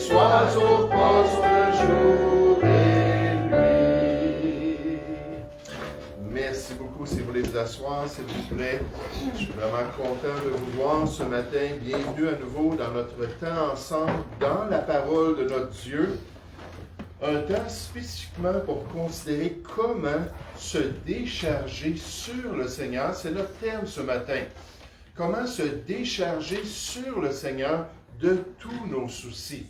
sois au poste jour et nuit. Merci beaucoup. Si vous voulez vous asseoir, s'il vous plaît. Je suis vraiment content de vous voir ce matin. Bienvenue à nouveau dans notre temps ensemble, dans la parole de notre Dieu. Un temps spécifiquement pour considérer comment se décharger sur le Seigneur. C'est notre thème ce matin. Comment se décharger sur le Seigneur de tous nos soucis.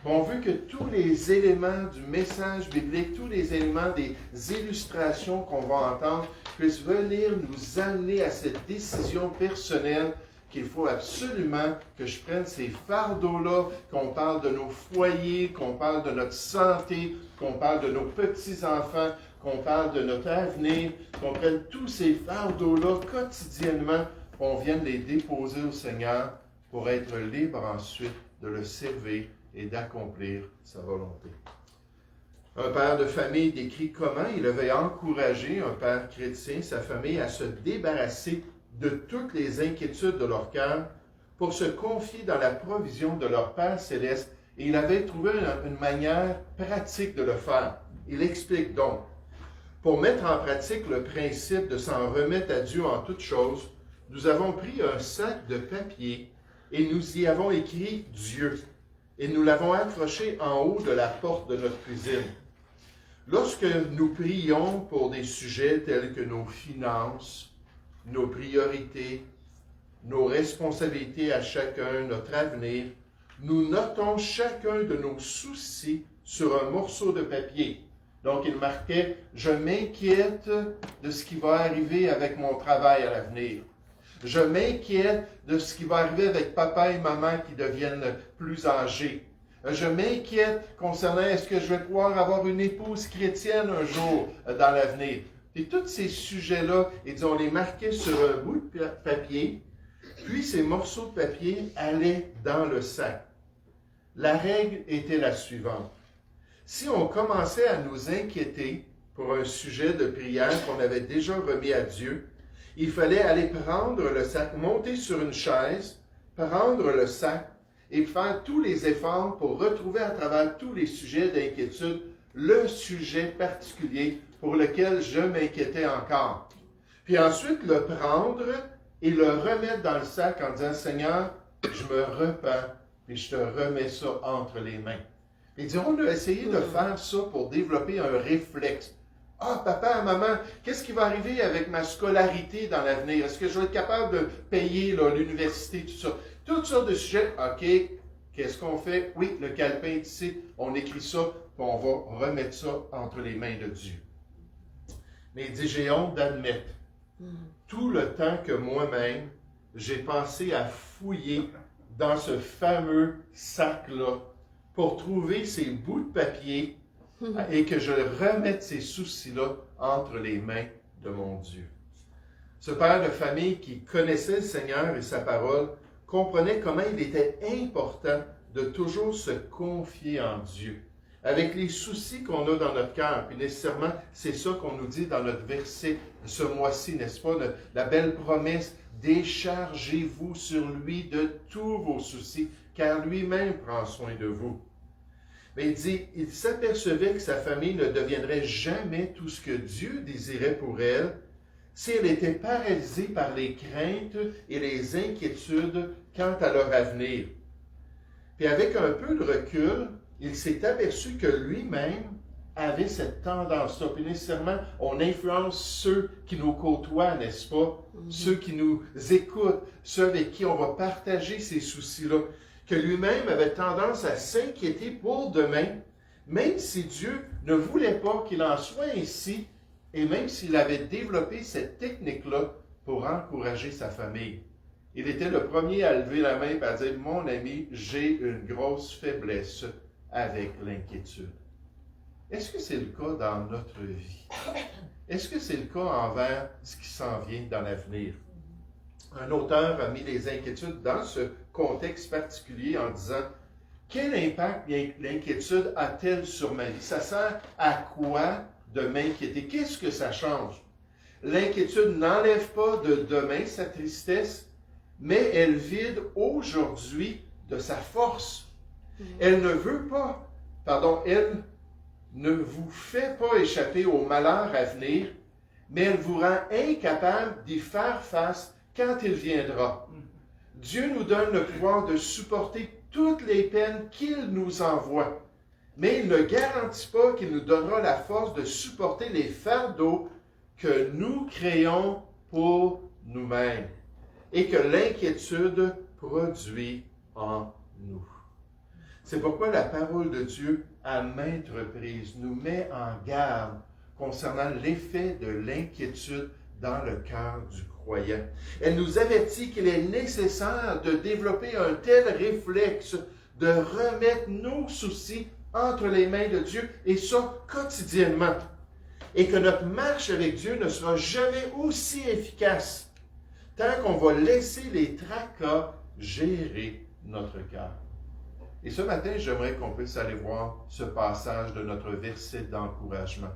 On veut que tous les éléments du message biblique, tous les éléments des illustrations qu'on va entendre puissent venir nous amener à cette décision personnelle qu'il faut absolument que je prenne ces fardeaux-là, qu'on parle de nos foyers, qu'on parle de notre santé, qu'on parle de nos petits-enfants, qu'on parle de notre avenir, qu'on prenne tous ces fardeaux-là quotidiennement, qu'on vienne les déposer au Seigneur pour être libre ensuite de le servir et d'accomplir sa volonté. Un père de famille décrit comment il avait encouragé, un père chrétien, sa famille à se débarrasser de toutes les inquiétudes de leur cœur pour se confier dans la provision de leur Père céleste. Et il avait trouvé une manière pratique de le faire. Il explique donc, pour mettre en pratique le principe de s'en remettre à Dieu en toutes choses, nous avons pris un sac de papier et nous y avons écrit Dieu. Et nous l'avons accroché en haut de la porte de notre cuisine. Lorsque nous prions pour des sujets tels que nos finances, nos priorités, nos responsabilités à chacun, notre avenir, nous notons chacun de nos soucis sur un morceau de papier. Donc, il marquait « Je m'inquiète de ce qui va arriver avec mon travail à l'avenir. Je m'inquiète de ce qui va arriver avec papa et maman qui deviennent plus âgés. Je m'inquiète concernant est-ce que je vais pouvoir avoir une épouse chrétienne un jour dans l'avenir. » Et tous ces sujets-là, on les marquait sur un bout de papier, puis ces morceaux de papier allaient dans le sac. La règle était la suivante. Si on commençait à nous inquiéter pour un sujet de prière qu'on avait déjà remis à Dieu, il fallait aller prendre le sac, monter sur une chaise, prendre le sac et faire tous les efforts pour retrouver à travers tous les sujets d'inquiétude le sujet particulier pour lequel je m'inquiétais encore. Puis ensuite, le prendre et le remettre dans le sac en disant « Seigneur, je me repens et je te remets ça entre les mains. » Il dit, on a essayé de faire ça pour développer un réflexe. « Ah, papa, maman, qu'est-ce qui va arriver avec ma scolarité dans l'avenir? Est-ce que je vais être capable de payer l'université, tout ça? » Toutes sortes de sujets. OK, qu'est-ce qu'on fait? Oui, le calepin est ici, on écrit ça, puis on va remettre ça entre les mains de Dieu. Mais il dit, j'ai honte d'admettre tout le temps que moi-même, j'ai pensé à fouiller dans ce fameux sac-là pour trouver ces bouts de papier et que je remette ces soucis-là entre les mains de mon Dieu. Ce père de famille qui connaissait le Seigneur et sa parole comprenait comment il était important de toujours se confier en Dieu. Avec les soucis qu'on a dans notre cœur, puis nécessairement, c'est ça qu'on nous dit dans notre verset ce mois-ci, n'est-ce pas? La belle promesse, déchargez-vous sur lui de tous vos soucis, car lui-même prend soin de vous. Mais il dit, il s'apercevait que sa famille ne deviendrait jamais tout ce que Dieu désirait pour elle si elle était paralysée par les craintes et les inquiétudes quant à leur avenir. Puis avec un peu de recul, il s'est aperçu que lui-même avait cette tendance-là. Puis nécessairement, on influence ceux qui nous côtoient, n'est-ce pas? Ceux qui nous écoutent, ceux avec qui on va partager ces soucis-là. Que lui-même avait tendance à s'inquiéter pour demain, même si Dieu ne voulait pas qu'il en soit ainsi, et même s'il avait développé cette technique-là pour encourager sa famille. Il était le premier à lever la main et à dire « Mon ami, j'ai une grosse faiblesse avec l'inquiétude. » Est-ce que c'est le cas dans notre vie? Est-ce que c'est le cas envers ce qui s'en vient dans l'avenir? Un auteur a mis les inquiétudes dans ce contexte particulier en disant « Quel impact l'inquiétude a-t-elle sur ma vie? Ça sert à quoi de m'inquiéter? Qu'est-ce que ça change? » L'inquiétude n'enlève pas de demain sa tristesse, mais elle vide aujourd'hui de sa force. Elle ne veut pas, elle ne vous fait pas échapper au malheur à venir, mais elle vous rend incapable d'y faire face quand il viendra. Dieu nous donne le pouvoir de supporter toutes les peines qu'il nous envoie, mais il ne garantit pas qu'il nous donnera la force de supporter les fardeaux que nous créons pour nous-mêmes et que l'inquiétude produit en nous. C'est pourquoi la parole de Dieu, à maintes reprises, nous met en garde concernant l'effet de l'inquiétude dans le cœur du croyant. Elle nous avertit qu'il est nécessaire de développer un tel réflexe de remettre nos soucis entre les mains de Dieu, et ça quotidiennement. Et que notre marche avec Dieu ne sera jamais aussi efficace tant qu'on va laisser les tracas gérer notre cœur. Et ce matin, j'aimerais qu'on puisse aller voir ce passage de notre verset d'encouragement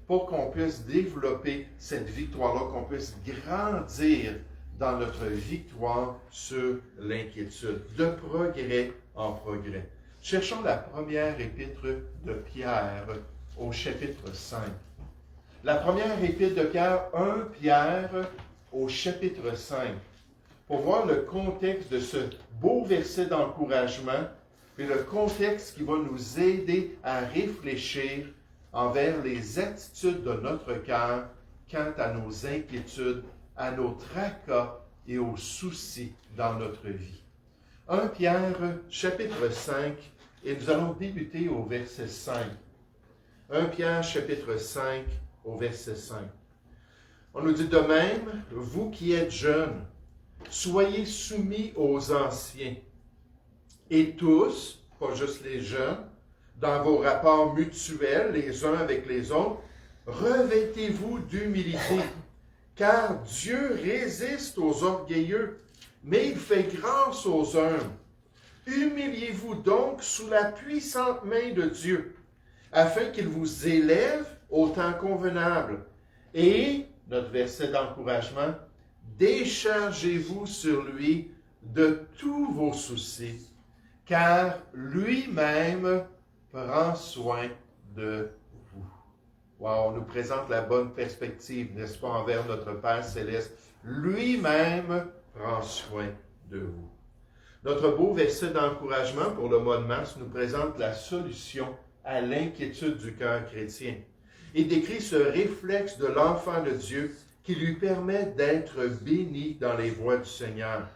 pour qu'on puisse développer cette victoire-là, qu'on puisse grandir dans notre victoire sur l'inquiétude, de progrès en progrès. Cherchons la première épître de Pierre au chapitre 5. La première épître de Pierre, 1 Pierre au chapitre 5, pour voir le contexte de ce beau verset d'encouragement, puis le contexte qui va nous aider à réfléchir envers les attitudes de notre cœur quant à nos inquiétudes, à nos tracas et aux soucis dans notre vie. 1 Pierre, chapitre 5, et nous allons débuter au verset 5. 1 Pierre, chapitre 5, au verset 5. On nous dit de même, vous qui êtes jeunes, soyez soumis aux anciens. Et tous, pas juste les jeunes, dans vos rapports mutuels les uns avec les autres, revêtez-vous d'humilité, car Dieu résiste aux orgueilleux, mais il fait grâce aux humbles. Humiliez-vous donc sous la puissante main de Dieu, afin qu'il vous élève au temps convenable. Et, notre verset d'encouragement, déchargez-vous sur lui de tous vos soucis, car lui-même prend soin de vous. Wow, on nous présente la bonne perspective, n'est-ce pas, envers notre Père Céleste. Lui-même prend soin de vous. Notre beau verset d'encouragement pour le mois de mars nous présente la solution à l'inquiétude du cœur chrétien et décrit ce réflexe de l'enfant de Dieu qui lui permet d'être béni dans les voies du Seigneur.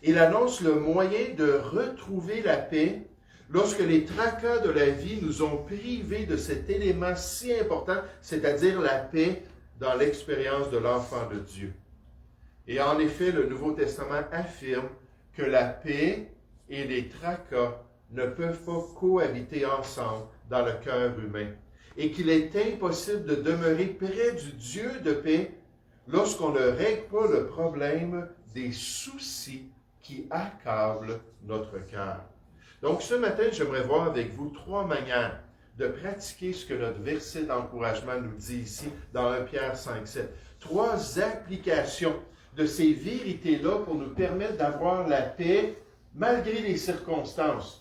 Il annonce le moyen de retrouver la paix lorsque les tracas de la vie nous ont privés de cet élément si important, c'est-à-dire la paix dans l'expérience de l'enfant de Dieu. Et en effet, le Nouveau Testament affirme que la paix et les tracas ne peuvent pas cohabiter ensemble dans le cœur humain et qu'il est impossible de demeurer près du Dieu de paix lorsqu'on ne règle pas le problème des soucis qui accablent notre cœur. Donc ce matin, j'aimerais voir avec vous 3 manières de pratiquer ce que notre verset d'encouragement nous dit ici dans 1 Pierre 5, 7. 3 applications de ces vérités-là pour nous permettre d'avoir la paix malgré les circonstances.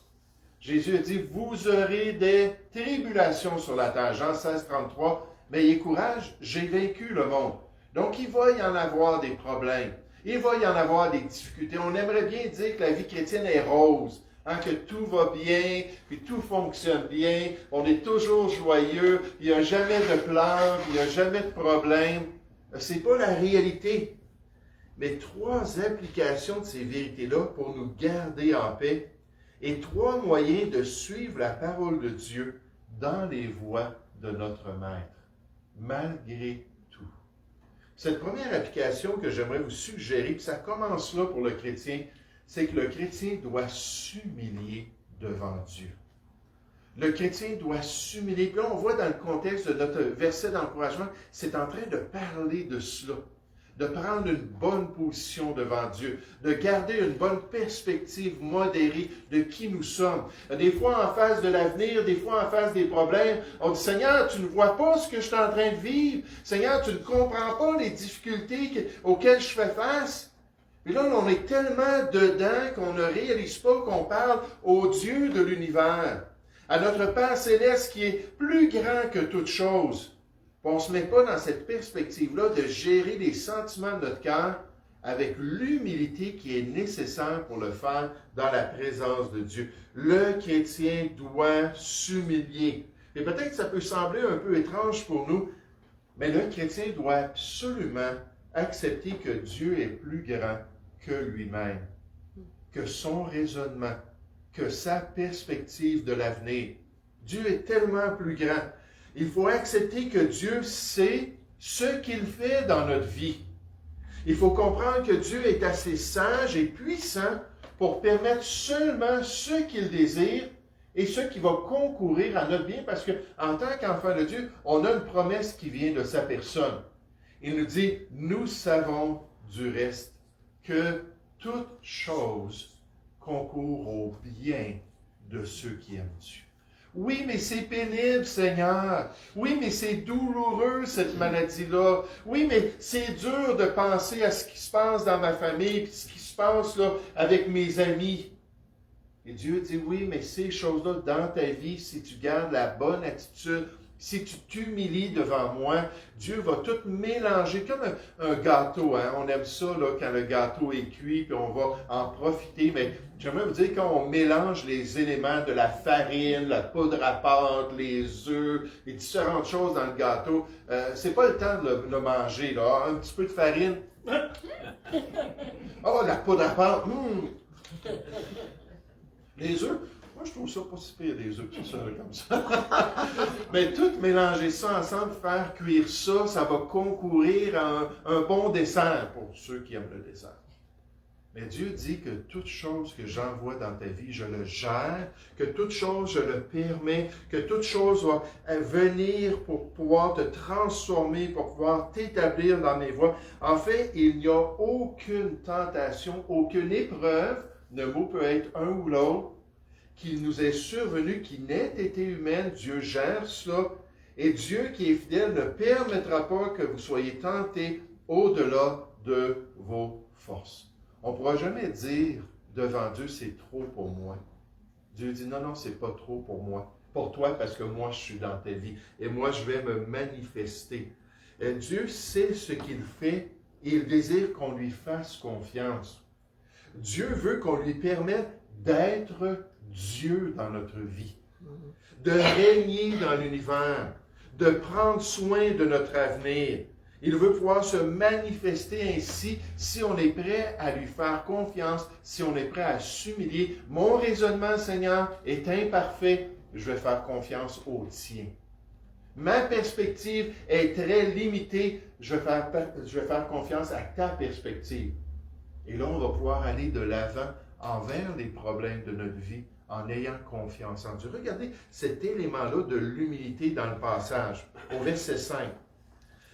Jésus a dit, vous aurez des tribulations sur la terre. Jean 16, 33, mais ayez courage, j'ai vaincu le monde. Donc il va y en avoir des problèmes. Il va y en avoir des difficultés. On aimerait bien dire que la vie chrétienne est rose, hein, que tout va bien, puis tout fonctionne bien, on est toujours joyeux, il n'y a jamais de pleurs, il n'y a jamais de problème. Ce n'est pas la réalité. Mais 3 applications de ces vérités-là pour nous garder en paix et 3 moyens de suivre la parole de Dieu dans les voies de notre Maître, malgré tout. Cette première application que j'aimerais vous suggérer, puis ça commence là pour le chrétien, c'est que le chrétien doit s'humilier devant Dieu. Le chrétien doit s'humilier. Puis là, on voit dans le contexte de notre verset d'encouragement, c'est en train de parler de cela, de prendre une bonne position devant Dieu, de garder une bonne perspective modérée de qui nous sommes. Des fois en face de l'avenir, des fois en face des problèmes, on dit « Seigneur, tu ne vois pas ce que je suis en train de vivre. Seigneur, tu ne comprends pas les difficultés auxquelles je fais face. » Puis là, on est tellement dedans qu'on ne réalise pas qu'on parle au Dieu de l'univers, à notre Père céleste qui est plus grand que toute chose. On ne se met pas dans cette perspective-là de gérer les sentiments de notre cœur avec l'humilité qui est nécessaire pour le faire dans la présence de Dieu. Le chrétien doit s'humilier. Et peut-être que ça peut sembler un peu étrange pour nous, mais le chrétien doit absolument accepter que Dieu est plus grand que lui-même, que son raisonnement, que sa perspective de l'avenir. Dieu est tellement plus grand. Il faut accepter que Dieu sait ce qu'il fait dans notre vie. Il faut comprendre que Dieu est assez sage et puissant pour permettre seulement ce qu'il désire et ce qui va concourir à notre bien, parce qu'en tant qu'enfant de Dieu, on a une promesse qui vient de sa personne. Il nous dit, nous savons du reste que toute chose concourt au bien de ceux qui aiment Dieu. Oui, mais c'est pénible, Seigneur. Oui, mais c'est douloureux, cette maladie-là. Oui, mais c'est dur de penser à ce qui se passe dans ma famille, puis ce qui se passe là, avec mes amis. Et Dieu dit, oui, mais ces choses-là dans ta vie, si tu gardes la bonne attitude, si tu t'humilies devant moi, Dieu va tout mélanger comme un gâteau. Hein? On aime ça là, quand le gâteau est cuit, puis on va en profiter. Mais j'aimerais vous dire, quand on mélange les éléments de la farine, la poudre à pâte, les œufs, les différentes choses dans le gâteau, c'est pas le temps de le manger. Là. Un petit peu de farine. Oh, la poudre à pâte. Les œufs. Moi, je trouve ça pas si pire, des œufs tout ça, comme ça. Mais tout mélanger ça ensemble, faire cuire ça, ça va concourir à un bon dessert pour ceux qui aiment le dessert. Mais Dieu dit que toute chose que j'envoie dans ta vie, je le gère, que toute chose, je le permets, que toute chose va venir pour pouvoir te transformer, pour pouvoir t'établir dans mes voies. En fait, il n'y a aucune tentation, aucune épreuve, le mot peut être un ou l'autre, qui nous est survenu, qui n'ait été humaine, Dieu gère cela, et Dieu qui est fidèle ne permettra pas que vous soyez tentés au-delà de vos forces. On ne pourra jamais dire devant Dieu, c'est trop pour moi. Dieu dit, non, non, c'est pas trop pour moi. Pour toi, parce que moi, je suis dans ta vie, et moi, je vais me manifester. Et Dieu sait ce qu'il fait, et il désire qu'on lui fasse confiance. Dieu veut qu'on lui permette d'être Dieu dans notre vie, de régner dans l'univers, de prendre soin de notre avenir. Il veut pouvoir se manifester ainsi si on est prêt à lui faire confiance, si on est prêt à s'humilier. Mon raisonnement, Seigneur, est imparfait, je vais faire confiance au tien. Ma perspective est très limitée, je vais faire confiance à ta perspective. Et là, on va pouvoir aller de l'avant envers les problèmes de notre vie en ayant confiance en Dieu. Regardez cet élément-là de l'humilité dans le passage, au verset 5.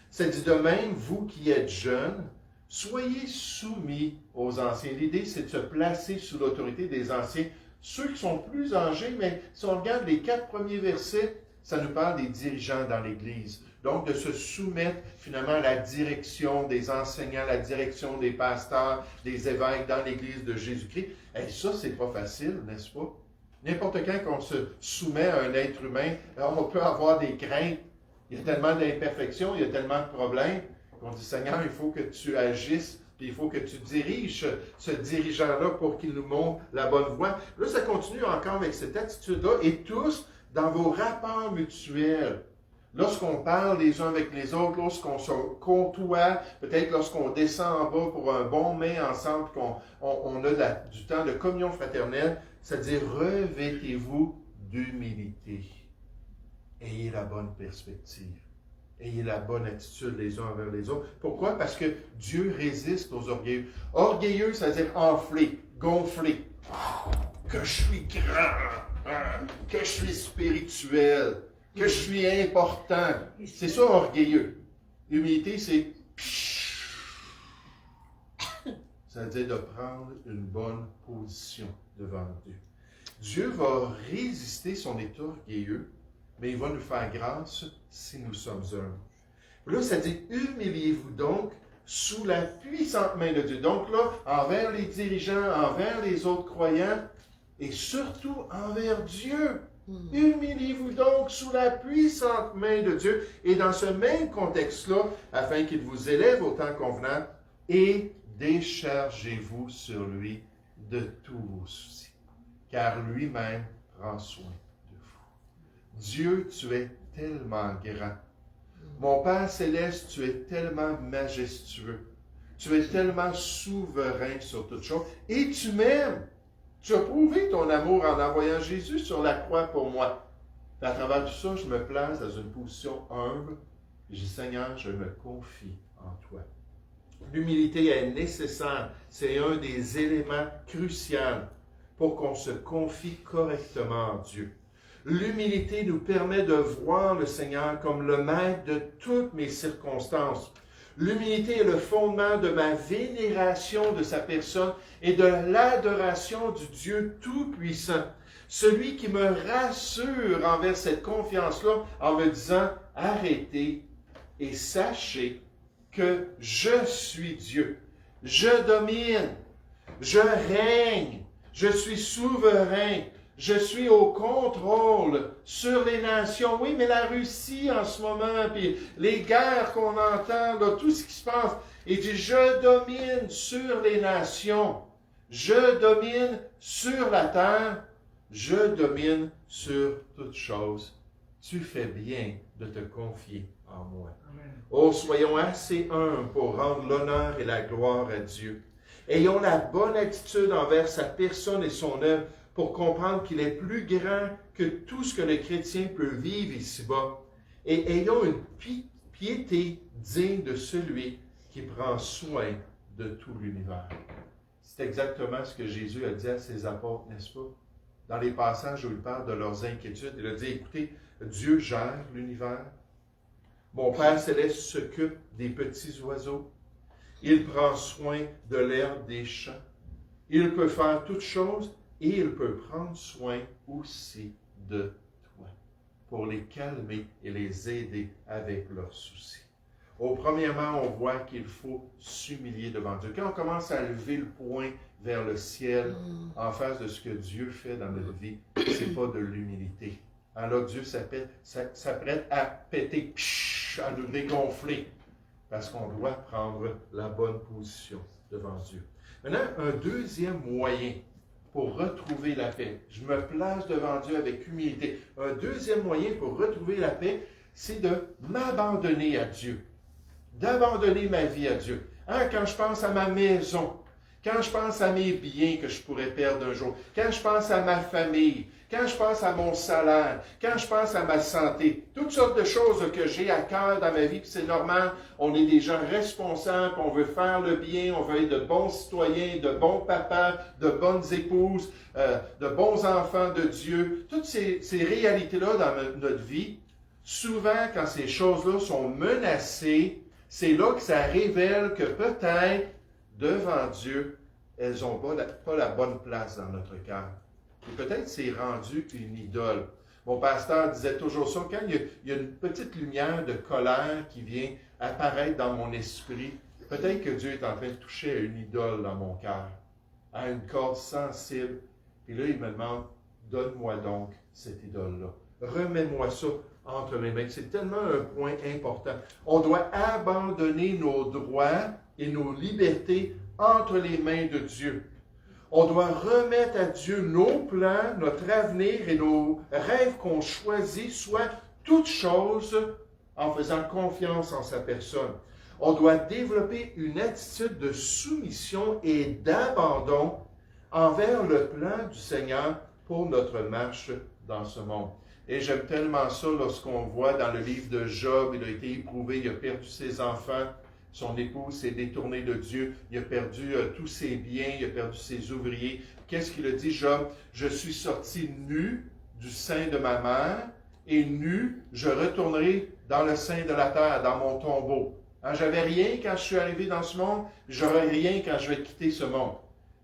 Ça dit de même, vous qui êtes jeunes, soyez soumis aux anciens. L'idée, c'est de se placer sous l'autorité des anciens. Ceux qui sont plus âgés, mais si on regarde les 4 premiers versets, ça nous parle des dirigeants dans l'Église. Donc, de se soumettre finalement à la direction des enseignants, la direction des pasteurs, des évêques dans l'Église de Jésus-Christ. Et ça, c'est pas facile, n'est-ce pas? N'importe quand qu'on se soumet à un être humain, on peut avoir des craintes. Il y a tellement d'imperfections, il y a tellement de problèmes qu'on dit, Seigneur, il faut que tu agisses, puis il faut que tu diriges ce dirigeant-là pour qu'il nous montre la bonne voie. Là, ça continue encore avec cette attitude-là, et tous, dans vos rapports mutuels, lorsqu'on parle les uns avec les autres, lorsqu'on se côtoie, peut-être lorsqu'on descend en bas pour un bon mets ensemble, qu'on a du temps de communion fraternelle, c'est-à-dire revêtez-vous d'humilité. Ayez la bonne perspective. Ayez la bonne attitude les uns envers les autres. Pourquoi? Parce que Dieu résiste aux orgueilleux. Orgueilleux, c'est-à-dire enflé, gonflé. Que je suis grand, que je suis spirituel, que je suis important. C'est ça, orgueilleux. L'humilité, c'est... C'est-à-dire de prendre une bonne position devant Dieu. Dieu va résister son état orgueilleux, mais il va nous faire grâce si nous sommes humbles. Là, ça dit, humiliez-vous donc sous la puissante main de Dieu. Donc là, envers les dirigeants, envers les autres croyants, et surtout envers Dieu. Humiliez-vous donc sous la puissante main de Dieu, et dans ce même contexte-là, afin qu'il vous élève au temps convenant, et déchargez-vous sur lui de tous vos soucis, car lui-même prend soin de vous. Dieu, tu es tellement grand. Mon Père céleste, tu es tellement majestueux. Tu es tellement souverain sur toutes choses. Et tu m'aimes. Tu as prouvé ton amour en envoyant Jésus sur la croix pour moi. Et à travers tout ça, je me place dans une position humble. Et je dis, Seigneur, je me confie en toi. L'humilité est nécessaire. C'est un des éléments cruciaux pour qu'on se confie correctement en Dieu. L'humilité nous permet de voir le Seigneur comme le maître de toutes mes circonstances. L'humilité est le fondement de ma vénération de sa personne et de l'adoration du Dieu Tout-Puissant. Celui qui me rassure envers cette confiance-là en me disant « Arrêtez et sachez que je suis Dieu. Je domine, je règne, je suis souverain. Je suis au contrôle sur les nations. Oui, mais la Russie en ce moment, puis les guerres qu'on entend, là, tout ce qui se passe. Il dit, je domine sur les nations. Je domine sur la terre. Je domine sur toutes choses. Tu fais bien de te confier en moi. Amen. Oh, soyons assez humbles pour rendre l'honneur et la gloire à Dieu. Ayons la bonne attitude envers sa personne et son œuvre, pour comprendre qu'il est plus grand que tout ce que le chrétien peut vivre ici-bas. Et ayons une piété digne de celui qui prend soin de tout l'univers. C'est exactement ce que Jésus a dit à ses apôtres, n'est-ce pas? Dans les passages où il parle de leurs inquiétudes, il a dit, écoutez, Dieu gère l'univers. Mon Père céleste s'occupe des petits oiseaux. Il prend soin de l'herbe des champs. Il peut faire toutes choses. Et il peut prendre soin aussi de toi, pour les calmer et les aider avec leurs soucis. Premièrement, on voit qu'il faut s'humilier devant Dieu. Quand on commence à lever le poing vers le ciel, en face de ce que Dieu fait dans notre vie, ce n'est pas de l'humilité. Alors Dieu s'apprête à péter, à nous dégonfler, parce qu'on doit prendre la bonne position devant Dieu. Maintenant, un deuxième moyen pour retrouver la paix. Je me place devant Dieu avec humilité. Un deuxième moyen pour retrouver la paix, c'est de m'abandonner à Dieu. D'abandonner ma vie à Dieu. Quand je pense à ma maison, quand je pense à mes biens que je pourrais perdre un jour, quand je pense à ma famille, quand je pense à mon salaire, quand je pense à ma santé, toutes sortes de choses que j'ai à cœur dans ma vie, puis c'est normal, on est des gens responsables, on veut faire le bien, on veut être de bons citoyens, de bons papas, de bonnes épouses, de bons enfants de Dieu. Toutes ces réalités-là dans notre vie, souvent quand ces choses-là sont menacées, c'est là que ça révèle que peut-être, devant Dieu, elles n'ont pas la bonne place dans notre cœur. Et peut-être c'est rendu une idole. Mon pasteur disait toujours ça, quand il y a une petite lumière de colère qui vient apparaître dans mon esprit, peut-être que Dieu est en train de toucher à une idole dans mon cœur, à une corde sensible. Et là, il me demande, donne-moi donc cette idole-là. Remets-moi ça entre mes mains. C'est tellement un point important. On doit abandonner nos droits et nos libertés entre les mains de Dieu. On doit remettre à Dieu nos plans, notre avenir et nos rêves qu'on choisit, soit toutes choses en faisant confiance en sa personne. On doit développer une attitude de soumission et d'abandon envers le plan du Seigneur pour notre marche dans ce monde. Et j'aime tellement ça lorsqu'on voit dans le livre de Job, il a été éprouvé, il a perdu ses enfants, son épouse s'est détournée de Dieu, il a perdu tous ses biens, il a perdu ses ouvriers. Qu'est-ce qu'il a dit, Job? Je suis sorti nu du sein de ma mère, et nu, je retournerai dans le sein de la terre, dans mon tombeau. J'avais rien quand je suis arrivé dans ce monde, j'aurai rien quand je vais quitter ce monde.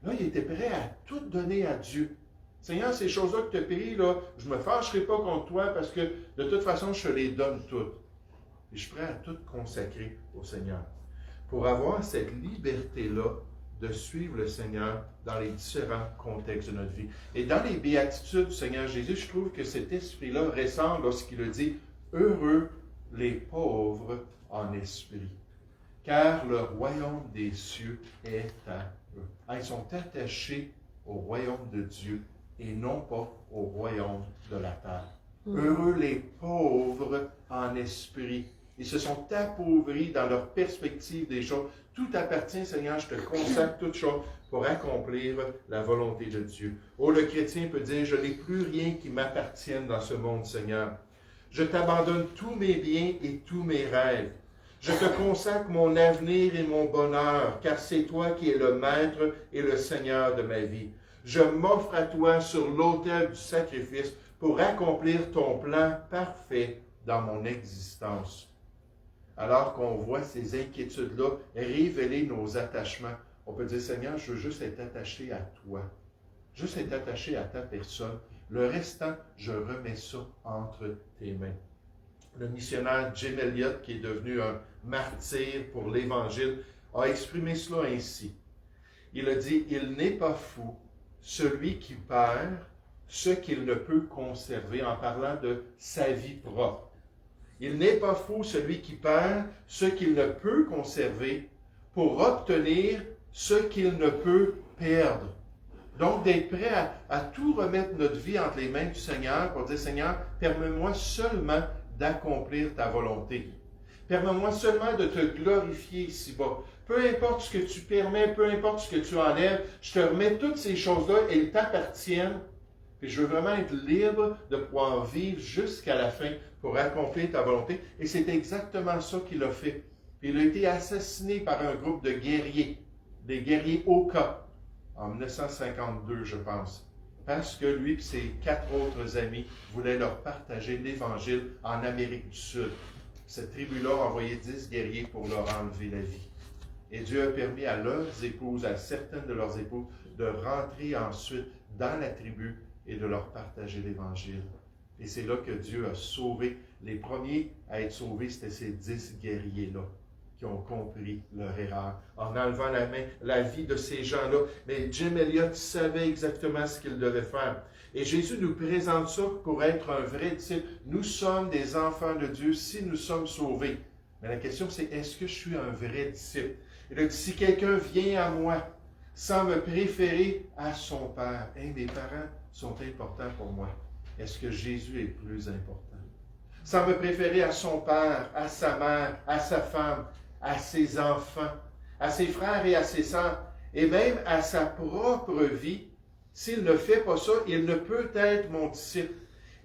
Là, il était prêt à tout donner à Dieu. Seigneur, ces choses-là que tu as prises, là, je ne me fâcherai pas contre toi parce que de toute façon, je te les donne toutes. Et je suis prêt à tout consacrer au Seigneur. pour avoir cette liberté-là de suivre le Seigneur dans les différents contextes de notre vie. Et dans les béatitudes du Seigneur Jésus, je trouve que cet esprit-là ressort lorsqu'il a dit « Heureux les pauvres en esprit, car le royaume des cieux est à eux. » Ils sont attachés au royaume de Dieu et non pas au royaume de la terre. Heureux les pauvres en esprit. Ils se sont appauvris dans leur perspective des choses. Tout appartient, Seigneur, je te consacre toutes choses pour accomplir la volonté de Dieu. Oh, le chrétien peut dire, je n'ai plus rien qui m'appartienne dans ce monde, Seigneur. Je t'abandonne tous mes biens et tous mes rêves. Je te consacre mon avenir et mon bonheur, car c'est toi qui es le maître et le Seigneur de ma vie. Je m'offre à toi sur l'autel du sacrifice pour accomplir ton plan parfait dans mon existence. Alors qu'on voit ces inquiétudes-là révéler nos attachements, on peut dire, Seigneur, je veux juste être attaché à toi. Juste être attaché à ta personne. Le restant, je remets ça entre tes mains. Le missionnaire Jim Elliot, qui est devenu un martyr pour l'Évangile, a exprimé cela ainsi. Il a dit, « Il n'est pas fou, celui qui perd ce qu'il ne peut conserver », en parlant de sa vie propre. Il n'est pas fou celui qui perd ce qu'il ne peut conserver pour obtenir ce qu'il ne peut perdre. Donc, d'être prêt à tout remettre notre vie entre les mains du Seigneur pour dire, Seigneur, permets-moi seulement d'accomplir ta volonté. Permets-moi seulement de te glorifier ici-bas. Peu importe ce que tu permets, peu importe ce que tu enlèves, je te remets toutes ces choses-là, elles t'appartiennent. Puis je veux vraiment être libre de pouvoir vivre jusqu'à la fin pour accomplir ta volonté. Et c'est exactement ça qu'il a fait. Puis il a été assassiné par un groupe de guerriers, des guerriers Oka, en 1952, je pense. Parce que lui et ses 4 autres amis voulaient leur partager l'Évangile en Amérique du Sud. Cette tribu-là a envoyé 10 guerriers pour leur enlever la vie. Et Dieu a permis à leurs épouses, à certaines de leurs épouses, de rentrer ensuite dans la tribu et de leur partager l'Évangile. Et c'est là que Dieu a sauvé. Les premiers à être sauvés, c'était ces 10 guerriers-là qui ont compris leur erreur, en enlevant la vie de ces gens-là. Mais Jim Elliot savait exactement ce qu'il devait faire. Et Jésus nous présente ça pour être un vrai disciple. Nous sommes des enfants de Dieu si nous sommes sauvés. Mais la question, c'est est-ce que je suis un vrai disciple? Il a dit, si quelqu'un vient à moi sans me préférer à son Père, mes parents sont importants pour moi. Est-ce que Jésus est plus important? Sans me préférer à son père, à sa mère, à sa femme, à ses enfants, à ses frères et à ses sœurs, et même à sa propre vie, s'il ne fait pas ça, il ne peut être mon disciple.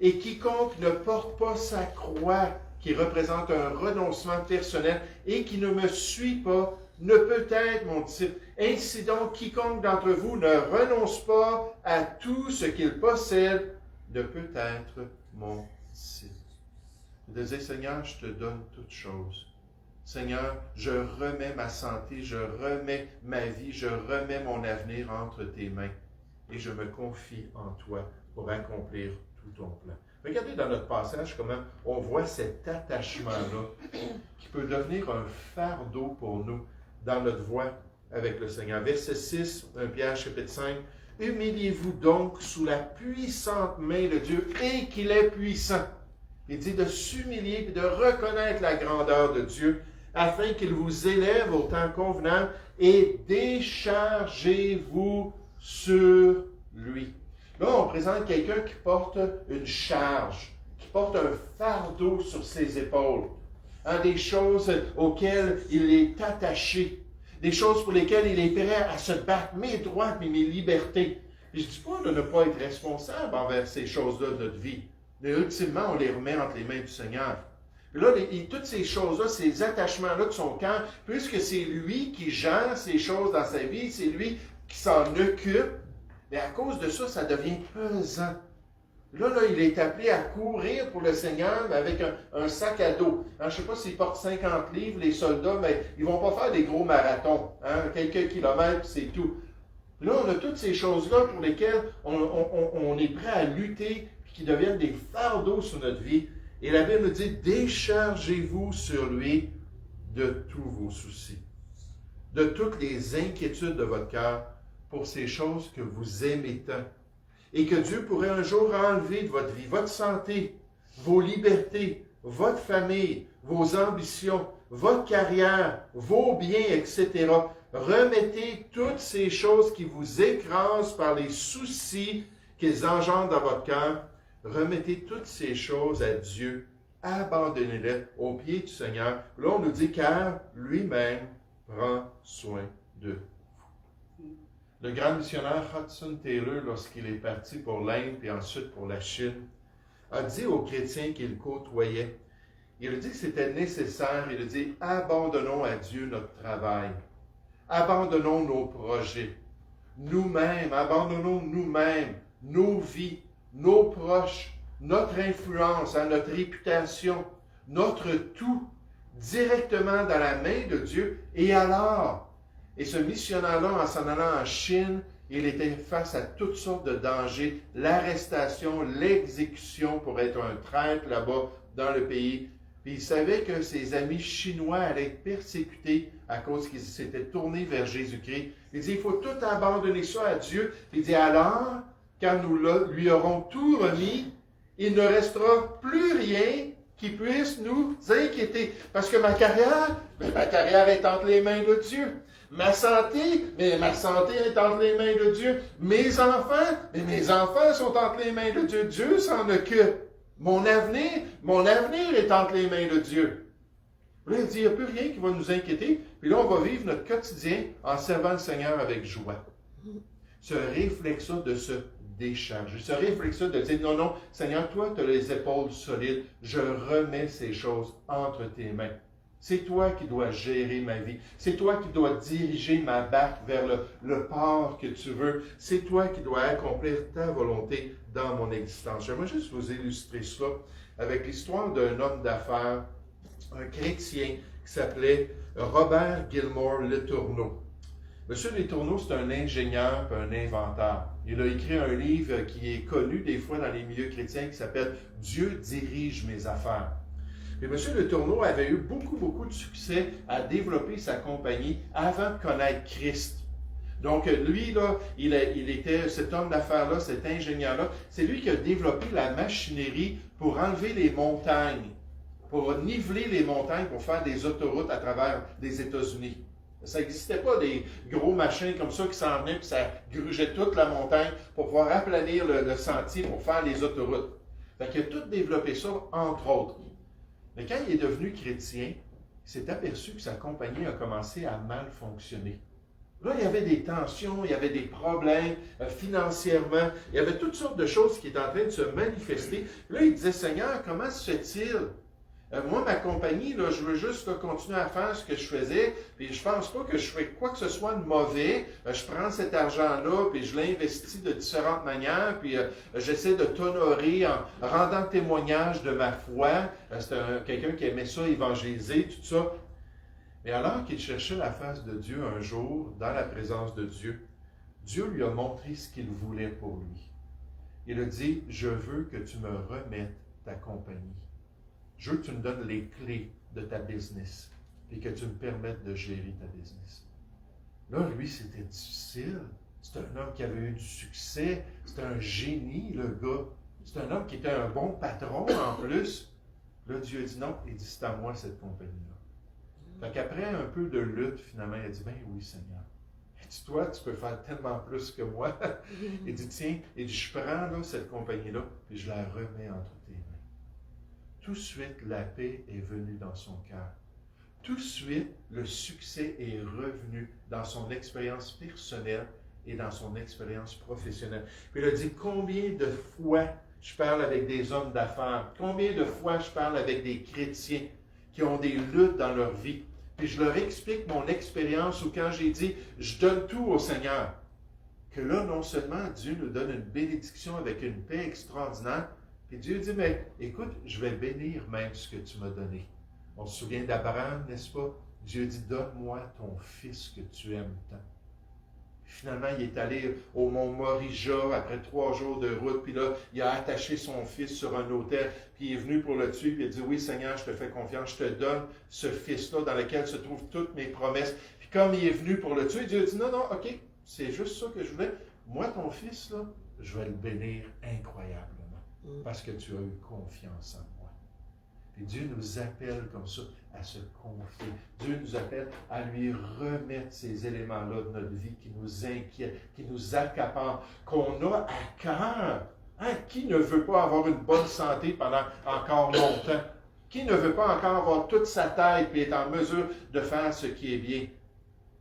Et quiconque ne porte pas sa croix, qui représente un renoncement personnel, et qui ne me suit pas, ne peut être mon disciple. Ainsi donc, quiconque d'entre vous ne renonce pas à tout ce qu'il possède, ne peut être mon disciple. De dire, Seigneur, je te donne toutes choses. Seigneur, je remets ma santé, je remets ma vie, je remets mon avenir entre tes mains et je me confie en toi pour accomplir tout ton plan. Regardez dans notre passage comment on voit cet attachement-là qui peut devenir un fardeau pour nous dans notre voie avec le Seigneur. Verset 6, 1 Pierre chapitre 5. « Humiliez-vous donc sous la puissante main de Dieu et qu'il est puissant. » Il dit de s'humilier et de reconnaître la grandeur de Dieu afin qu'il vous élève au temps convenable et déchargez-vous sur lui. Là, on présente quelqu'un qui porte une charge, qui porte un fardeau sur ses épaules, des choses auxquelles il est attaché, des choses pour lesquelles il est prêt à se battre, mes droits et mes libertés. Et je ne dis pas de ne pas être responsable envers ces choses-là de notre vie, mais ultimement, on les remet entre les mains du Seigneur. Et là, toutes ces choses-là, ces attachements-là de son cœur, puisque c'est lui qui gère ces choses dans sa vie, c'est lui qui s'en occupe, mais à cause de ça, ça devient pesant. Là, il est appelé à courir pour le Seigneur, mais avec un sac à dos. Je ne sais pas s'ils portent 50 livres, les soldats, mais ils ne vont pas faire des gros marathons. Quelques kilomètres, c'est tout. Là, on a toutes ces choses-là pour lesquelles on est prêt à lutter, puis qui deviennent des fardeaux sur notre vie. Et la Bible nous dit, déchargez-vous sur lui de tous vos soucis. de toutes les inquiétudes de votre cœur pour ces choses que vous aimez tant. Et que Dieu pourrait un jour enlever de votre vie, votre santé, vos libertés, votre famille, vos ambitions, votre carrière, vos biens, etc. Remettez toutes ces choses qui vous écrasent par les soucis qu'ils engendrent dans votre cœur. Remettez toutes ces choses à Dieu. Abandonnez-les aux pieds du Seigneur. Là, on nous dit car lui-même prend soin d'eux. Le grand missionnaire Hudson Taylor, lorsqu'il est parti pour l'Inde et ensuite pour la Chine, a dit aux chrétiens qu'il côtoyait, il a dit que c'était nécessaire, il a dit « Abandonnons à Dieu notre travail, abandonnons nos projets, nous-mêmes, abandonnons nous-mêmes, nos vies, nos proches, notre influence, notre réputation, notre tout, directement dans la main de Dieu. Et alors, et ce missionnaire-là, en s'en allant en Chine, il était face à toutes sortes de dangers, l'arrestation, l'exécution pour être un traître là-bas dans le pays. Puis il savait que ses amis chinois allaient être persécutés à cause qu'ils s'étaient tournés vers Jésus-Christ. Il dit, il faut tout abandonner ça à Dieu. Il dit, alors, quand nous lui aurons tout remis, il ne restera plus rien qui puisse nous inquiéter. Parce que ma carrière est entre les mains de Dieu. Ma santé est entre les mains de Dieu. Mes enfants sont entre les mains de Dieu. Dieu s'en occupe. Mon avenir est entre les mains de Dieu. Là, il dit, il n'y a plus rien qui va nous inquiéter. Puis là, on va vivre notre quotidien en servant le Seigneur avec joie. Ce réflexe de se décharger. Ce réflexe de dire, non, non, Seigneur, toi, tu as les épaules solides. Je remets ces choses entre tes mains. C'est toi qui dois gérer ma vie. C'est toi qui dois diriger ma barque vers le port que tu veux. C'est toi qui dois accomplir ta volonté dans mon existence. J'aimerais juste vous illustrer cela avec l'histoire d'un homme d'affaires, un chrétien qui s'appelait Robert Gilmore Letourneau. Monsieur Letourneau, c'est un ingénieur et un inventeur. Il a écrit un livre qui est connu des fois dans les milieux chrétiens qui s'appelle « Dieu dirige mes affaires ». Et M. Letourneau avait eu beaucoup de succès à développer sa compagnie avant de connaître Christ. Donc, lui, là, il était cet homme d'affaires-là, cet ingénieur-là, c'est lui qui a développé la machinerie pour enlever les montagnes, pour niveler les montagnes, pour faire des autoroutes à travers les États-Unis. Ça n'existait pas des gros machins comme ça qui s'en venaient, puis ça grugeait toute la montagne pour pouvoir aplanir le sentier pour faire les autoroutes. Fait qu'il a tout développé ça, entre autres. Mais quand il est devenu chrétien, il s'est aperçu que sa compagnie a commencé à mal fonctionner. Là, il y avait des tensions, il y avait des problèmes financièrement, il y avait toutes sortes de choses qui étaient en train de se manifester. Là, il disait, Seigneur, comment se fait-il? Moi, ma compagnie, là, je veux juste continuer à faire ce que je faisais, puis je pense pas que je fais quoi que ce soit de mauvais. Je prends cet argent-là, puis je l'investis de différentes manières, puis j'essaie de t'honorer en rendant témoignage de ma foi. C'était quelqu'un qui aimait ça, évangéliser, tout ça. Mais alors qu'il cherchait la face de Dieu un jour, dans la présence de Dieu, Dieu lui a montré ce qu'il voulait pour lui. Il a dit, je veux que tu me remettes ta compagnie. Je veux que tu me donnes les clés de ta business et que tu me permettes de gérer ta business. Là, lui, c'était difficile. C'était un homme qui avait eu du succès. C'était un génie, le gars. C'était un homme qui était un bon patron en plus. Là, Dieu a dit non. Il dit, c'est à moi cette compagnie-là. Fait qu'après un peu de lutte, finalement, il a dit, ben oui, Seigneur. Il dit, toi, tu peux faire tellement plus que moi. Il dit, tiens, il dit, je prends là, cette compagnie-là, puis je la remets entre tes mains. Tout de suite, la paix est venue dans son cœur. Tout de suite, le succès est revenu dans son expérience personnelle et dans son expérience professionnelle. Puis il a dit, combien de fois je parle avec des hommes d'affaires, combien de fois je parle avec des chrétiens qui ont des luttes dans leur vie. Puis je leur explique mon expérience où quand j'ai dit, je donne tout au Seigneur, que là, non seulement Dieu nous donne une bénédiction avec une paix extraordinaire, puis Dieu dit, mais écoute, je vais bénir même ce que tu m'as donné. On se souvient d'Abraham, n'est-ce pas? Dieu dit, donne-moi ton fils que tu aimes tant. Finalement, il est allé au mont Morija après 3 jours de route, puis là, il a attaché son fils sur un autel, puis il est venu pour le tuer, puis il a dit, oui Seigneur, je te fais confiance, je te donne ce fils-là dans lequel se trouvent toutes mes promesses. Puis comme il est venu pour le tuer, Dieu a dit, non, non, ok, c'est juste ça que je voulais. Moi, ton fils, là, je vais le bénir incroyablement, parce que tu as eu confiance en moi. Et Dieu nous appelle comme ça à se confier. Dieu nous appelle à lui remettre ces éléments-là de notre vie qui nous inquiètent, qui nous accaparent, qu'on a à cœur. Hein? Qui ne veut pas avoir une bonne santé pendant encore longtemps? Qui ne veut pas encore avoir toute sa tête et être en mesure de faire ce qui est bien?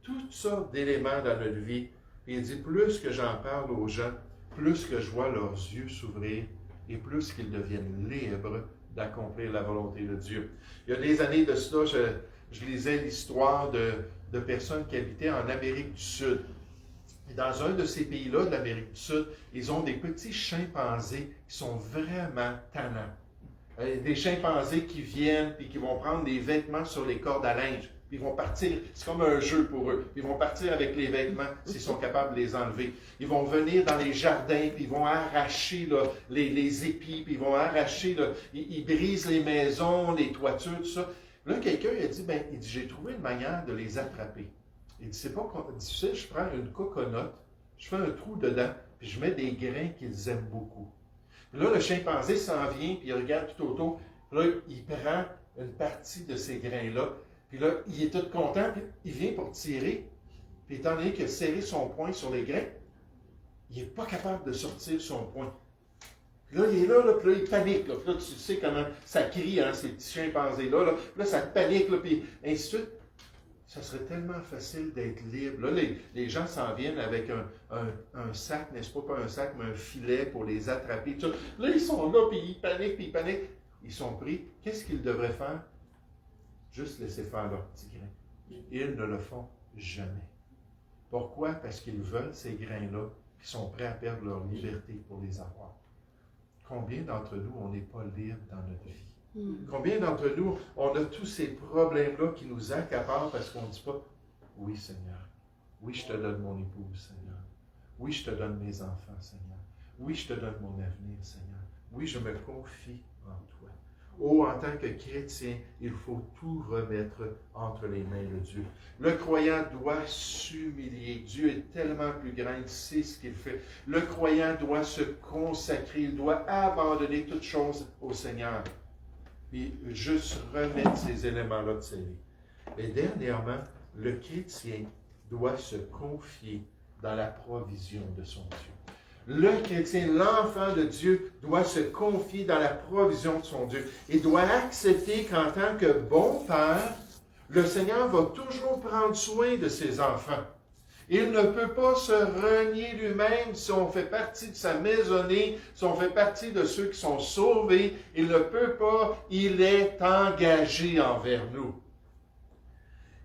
Toutes sortes d'éléments dans notre vie. Et il dit, plus que j'en parle aux gens, plus que je vois leurs yeux s'ouvrir et plus qu'ils deviennent libres d'accomplir la volonté de Dieu. Il y a des années de cela, je lisais l'histoire de personnes qui habitaient en Amérique du Sud. Et dans un de ces pays-là de l'Amérique du Sud, ils ont des petits chimpanzés qui sont vraiment tannants. Des chimpanzés qui viennent et qui vont prendre des vêtements sur les cordes à linge. Puis ils vont partir, c'est comme un jeu pour eux. Ils vont partir avec les vêtements s'ils sont capables de les enlever. Ils vont venir dans les jardins, puis ils vont arracher là, les épis, puis ils vont arracher, là, ils brisent les maisons, les toitures, tout ça. Là, quelqu'un il a dit, il dit, j'ai trouvé une manière de les attraper. Il dit, c'est pas difficile, je prends une coconote, je fais un trou dedans, puis je mets des grains qu'ils aiment beaucoup. Puis là, le chimpanzé s'en vient, puis il regarde tout autour. Puis là, il prend une partie de ces grains-là. Puis là, il est tout content, puis il vient pour tirer. Puis étant donné qu'il a serré son poing sur les grains, il n'est pas capable de sortir son poing. Puis là, il est là, puis là, il panique. Là. Puis là, tu sais comment ça crie, hein, ces petits chimpanzés-là. Là. Puis là, ça panique, là, puis ainsi de suite. Ça serait tellement facile d'être libre. Là, les gens s'en viennent avec un sac, n'est-ce pas un sac, mais un filet pour les attraper. Tout. Là, ils sont là, puis ils paniquent. Ils sont pris. Qu'est-ce qu'ils devraient faire? Juste laisser faire leurs petits grains. Ils ne le font jamais. Pourquoi? Parce qu'ils veulent ces grains-là, qui sont prêts à perdre leur liberté pour les avoir. Combien d'entre nous, on n'est pas libre dans notre vie? Combien d'entre nous, on a tous ces problèmes-là qui nous accaparent parce qu'on ne dit pas « Oui, Seigneur. Oui, je te donne mon épouse, Seigneur. Oui, je te donne mes enfants, Seigneur. Oui, je te donne mon avenir, Seigneur. Oui, je me confie en toi. » Oh, en tant que chrétien, il faut tout remettre entre les mains de Dieu. Le croyant doit s'humilier. Dieu est tellement plus grand, il sait ce qu'il fait. Le croyant doit se consacrer, il doit abandonner toutes choses au Seigneur. Puis juste remettre ces éléments-là de sa vie. Et dernièrement, le chrétien doit se confier dans la provision de son Dieu. Le chrétien, l'enfant de Dieu, doit se confier dans la provision de son Dieu. Il doit accepter qu'en tant que bon père, le Seigneur va toujours prendre soin de ses enfants. Il ne peut pas se renier lui-même si on fait partie de sa maisonnée, si on fait partie de ceux qui sont sauvés. Il ne peut pas, il est engagé envers nous.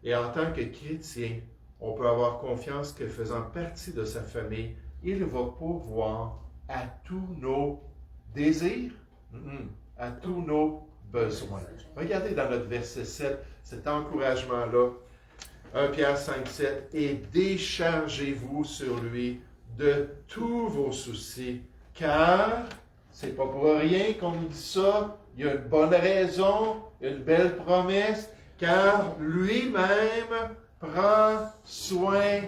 Et en tant que chrétien, on peut avoir confiance que faisant partie de sa famille, il va pourvoir à tous nos désirs, à tous nos besoins. Regardez dans notre verset 7, cet encouragement-là. 1 Pierre 5, 7, « Et déchargez-vous sur lui de tous vos soucis, car, c'est pas pour rien qu'on nous dit ça, il y a une bonne raison, une belle promesse, car lui-même prend soin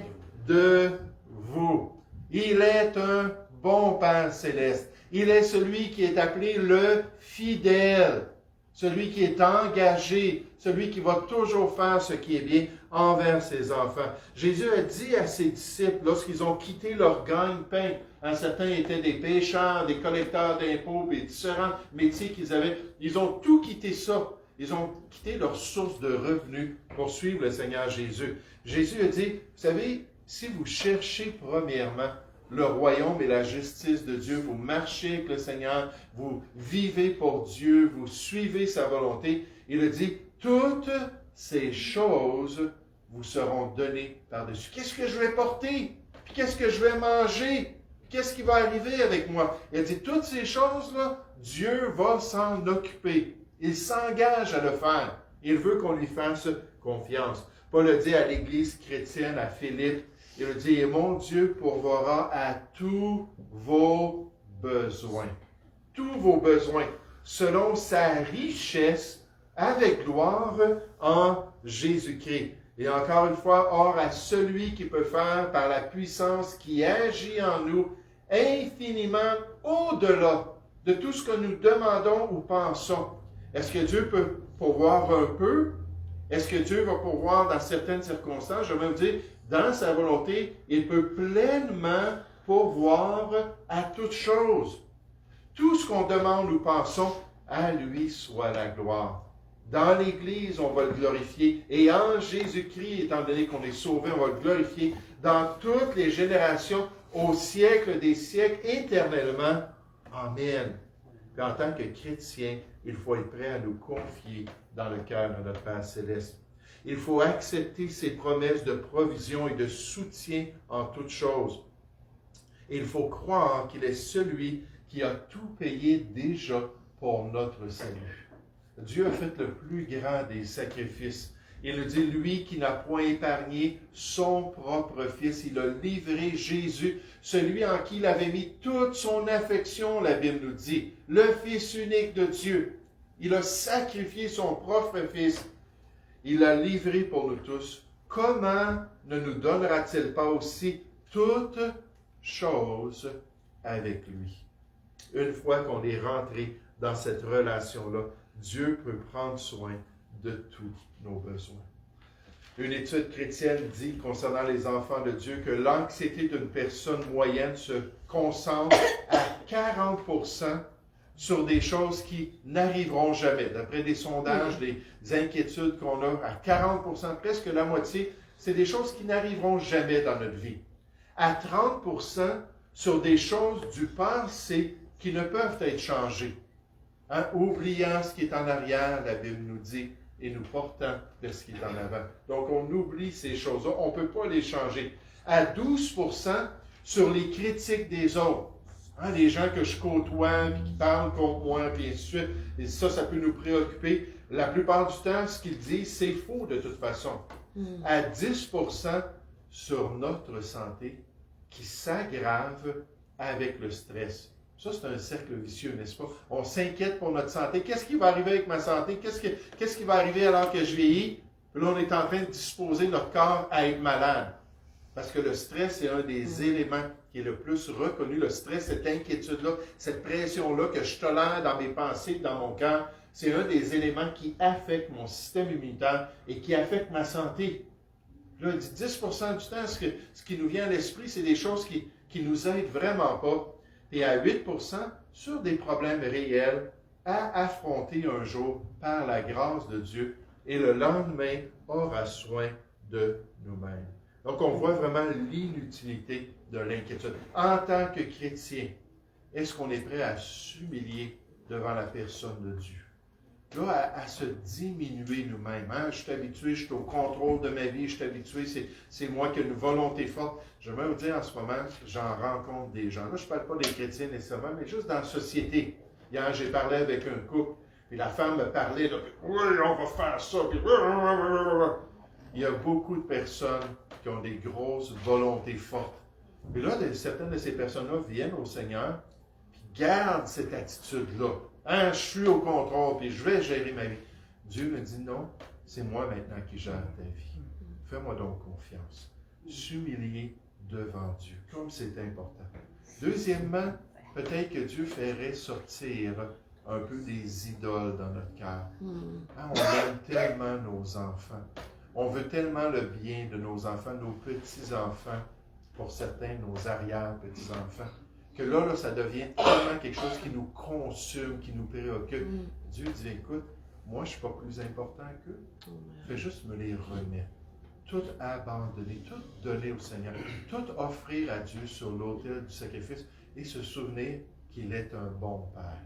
de vous. » Il est un bon Père céleste. Il est celui qui est appelé le fidèle, celui qui est engagé, celui qui va toujours faire ce qui est bien envers ses enfants. Jésus a dit à ses disciples, lorsqu'ils ont quitté leur gagne-pain, certains étaient des pêcheurs, des collecteurs d'impôts, et différents métiers qu'ils avaient, ils ont tout quitté ça. Ils ont quitté leur source de revenus pour suivre le Seigneur Jésus. Jésus a dit, vous savez, si vous cherchez premièrement le royaume et la justice de Dieu, vous marchez avec le Seigneur, vous vivez pour Dieu, vous suivez sa volonté, il a dit, toutes ces choses vous seront données par-dessus. Qu'est-ce que je vais porter? Puis qu'est-ce que je vais manger? Qu'est-ce qui va arriver avec moi? Il a dit, toutes ces choses-là, Dieu va s'en occuper. Il s'engage à le faire. Il veut qu'on lui fasse confiance. Paul a dit à l'Église chrétienne, à Philippe, Il dit, et mon Dieu pourvoira à tous vos besoins. Tous vos besoins, selon sa richesse avec gloire en Jésus-Christ. Et encore une fois, or à celui qui peut faire par la puissance qui agit en nous infiniment au-delà de tout ce que nous demandons ou pensons. Est-ce que Dieu peut pourvoir un peu? Est-ce que Dieu va pourvoir dans certaines circonstances? Je vais vous dire, dans sa volonté, il peut pleinement pourvoir à toutes choses. Tout ce qu'on demande ou pensons, à lui soit la gloire. Dans l'Église, on va le glorifier. Et en Jésus-Christ, étant donné qu'on est sauvé, on va le glorifier dans toutes les générations, au siècle des siècles, éternellement. Amen. Puis en tant que chrétien, il faut être prêt à nous confier dans le cœur de notre Père céleste. Il faut accepter ses promesses de provision et de soutien en toutes choses. Et il faut croire qu'il est celui qui a tout payé déjà pour notre salut. Dieu a fait le plus grand des sacrifices. Il nous dit, lui qui n'a point épargné son propre Fils, il a livré Jésus, celui en qui il avait mis toute son affection, la Bible nous dit, le Fils unique de Dieu. Il a sacrifié son propre Fils. Il l'a livré pour nous tous. Comment ne nous donnera-t-il pas aussi toutes choses avec lui? Une fois qu'on est rentré dans cette relation-là, Dieu peut prendre soin de tous nos besoins. Une étude chrétienne dit concernant les enfants de Dieu que l'anxiété d'une personne moyenne se concentre à 40% sur des choses qui n'arriveront jamais. D'après des sondages, des inquiétudes qu'on a, à 40%, presque la moitié, c'est des choses qui n'arriveront jamais dans notre vie. À 30%, sur des choses du passé qui ne peuvent être changées. Oubliant ce qui est en arrière, la Bible nous dit, et nous portant de ce qui est en avant. Donc, on oublie ces choses-là. On ne peut pas les changer. À 12% sur les critiques des autres. Les gens que je côtoie, puis qui parlent contre moi, puis ainsi de suite. Et ça peut nous préoccuper. La plupart du temps, ce qu'ils disent, c'est faux de toute façon. À 10% sur notre santé qui s'aggrave avec le stress. Ça, c'est un cercle vicieux, n'est-ce pas? On s'inquiète pour notre santé. Qu'est-ce qui va arriver avec ma santé? Qu'est-ce qui va arriver alors que je vieillis? Puis là, on est en train de disposer notre corps à être malade. Parce que le stress, c'est un des éléments qui est le plus reconnu. Le stress, cette inquiétude-là, cette pression-là que je tolère dans mes pensées, dans mon cœur, c'est un des éléments qui affecte mon système immunitaire et qui affecte ma santé. Là, il dit 10% du temps, ce qui nous vient à l'esprit, c'est des choses qui nous aident vraiment pas. Et à 8% sur des problèmes réels à affronter un jour par la grâce de Dieu et le lendemain aura soin de nous-mêmes. Donc, on voit vraiment l'inutilité de l'inquiétude. En tant que chrétien, est-ce qu'on est prêt à s'humilier devant la personne de Dieu? Là, à se diminuer nous-mêmes. Je suis habitué, je suis au contrôle de ma vie, je suis habitué, c'est moi qui ai une volonté forte. Je vais vous dire en ce moment, j'en rencontre des gens. Là, je ne parle pas des chrétiens nécessairement, mais juste dans la société. Hier, j'ai parlé avec un couple, puis la femme me parlait, là, oui, on va faire ça, puis il y a beaucoup de personnes qui ont des grosses volontés fortes. Puis là, certaines de ces personnes-là viennent au Seigneur, puis gardent cette attitude-là. Je suis au contrôle, puis je vais gérer ma vie. Dieu me dit non, c'est moi maintenant qui gère ta vie. Fais-moi donc confiance. S'humilier devant Dieu, comme c'est important. Deuxièmement, peut-être que Dieu ferait sortir un peu des idoles dans notre cœur. On aime tellement nos enfants. On veut tellement le bien de nos enfants, nos petits-enfants, pour certains, nos arrière-petits-enfants, que là, ça devient tellement quelque chose qui nous consume, qui nous préoccupe. Dieu dit, écoute, moi, je ne suis pas plus important qu'eux. Fais juste me les remettre. Tout abandonner, tout donner au Seigneur, tout offrir à Dieu sur l'autel du sacrifice et se souvenir qu'il est un bon Père.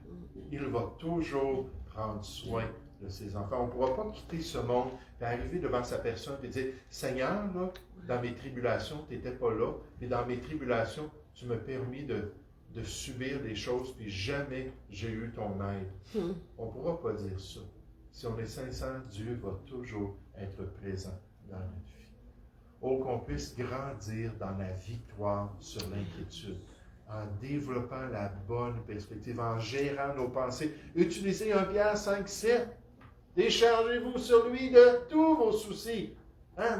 Il va toujours prendre soin de ses enfants. On ne pourra pas quitter ce monde et arriver devant sa personne et dire, Seigneur, là, dans mes tribulations, tu n'étais pas là, et dans mes tribulations, tu m'as permis de subir des choses, puis jamais j'ai eu ton aide. On ne pourra pas dire ça. Si on est sincère, Dieu va toujours être présent dans notre vie. Oh, qu'on puisse grandir dans la victoire sur l'inquiétude, en développant la bonne perspective, en gérant nos pensées. Utilisez 1 Pierre 5,7. Déchargez-vous sur lui de tous vos soucis.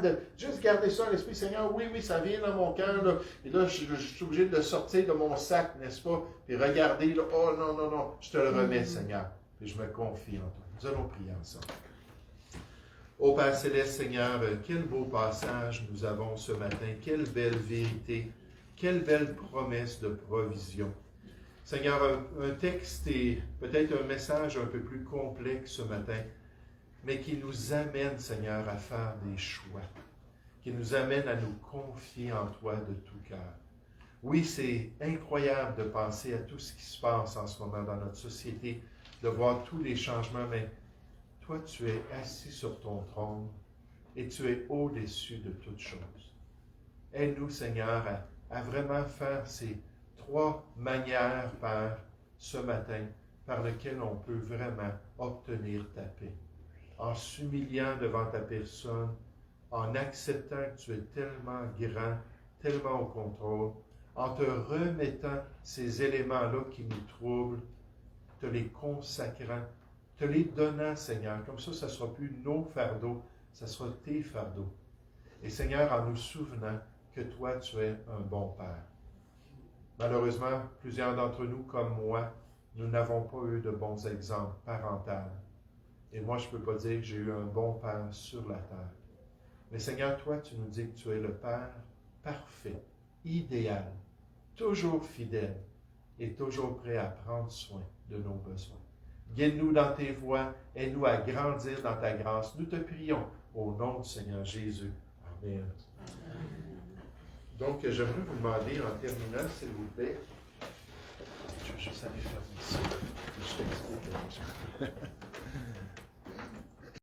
De juste garder ça à l'esprit, Seigneur, oui, ça vient dans mon cœur, là, et là, je suis obligé de le sortir de mon sac, n'est-ce pas? Puis regarder, là, oh non, je te le remets, Seigneur, puis je me confie en toi. Nous allons prier ensemble. Ô Père Céleste, Seigneur, quel beau passage nous avons ce matin, quelle belle vérité, quelle belle promesse de provision. Seigneur, un texte et peut-être un message un peu plus complexe ce matin, mais qui nous amène, Seigneur, à faire des choix, qui nous amène à nous confier en toi de tout cœur. Oui, c'est incroyable de penser à tout ce qui se passe en ce moment dans notre société, de voir tous les changements, mais toi, tu es assis sur ton trône et tu es au-dessus de toutes choses. Aide-nous, Seigneur, à vraiment faire ces 3 manières, Père, ce matin, par lesquelles on peut vraiment obtenir ta paix. En s'humiliant devant ta personne, en acceptant que tu es tellement grand, tellement au contrôle, en te remettant ces éléments-là qui nous troublent, te les consacrant, te les donnant, Seigneur. Comme ça ne sera plus nos fardeaux, ça sera tes fardeaux. Et Seigneur, en nous souvenant que toi, tu es un bon Père. Malheureusement, plusieurs d'entre nous, comme moi, nous n'avons pas eu de bons exemples parentaux. Et moi, je ne peux pas dire que j'ai eu un bon Père sur la terre. Mais Seigneur, toi, tu nous dis que tu es le Père parfait, idéal, toujours fidèle et toujours prêt à prendre soin de nos besoins. Guide-nous dans tes voies, aide-nous à grandir dans ta grâce. Nous te prions au nom du Seigneur Jésus. Amen. Donc, j'aimerais vous demander, en terminant, s'il vous plaît, je vais juste aller fermer ça. Je t'explique.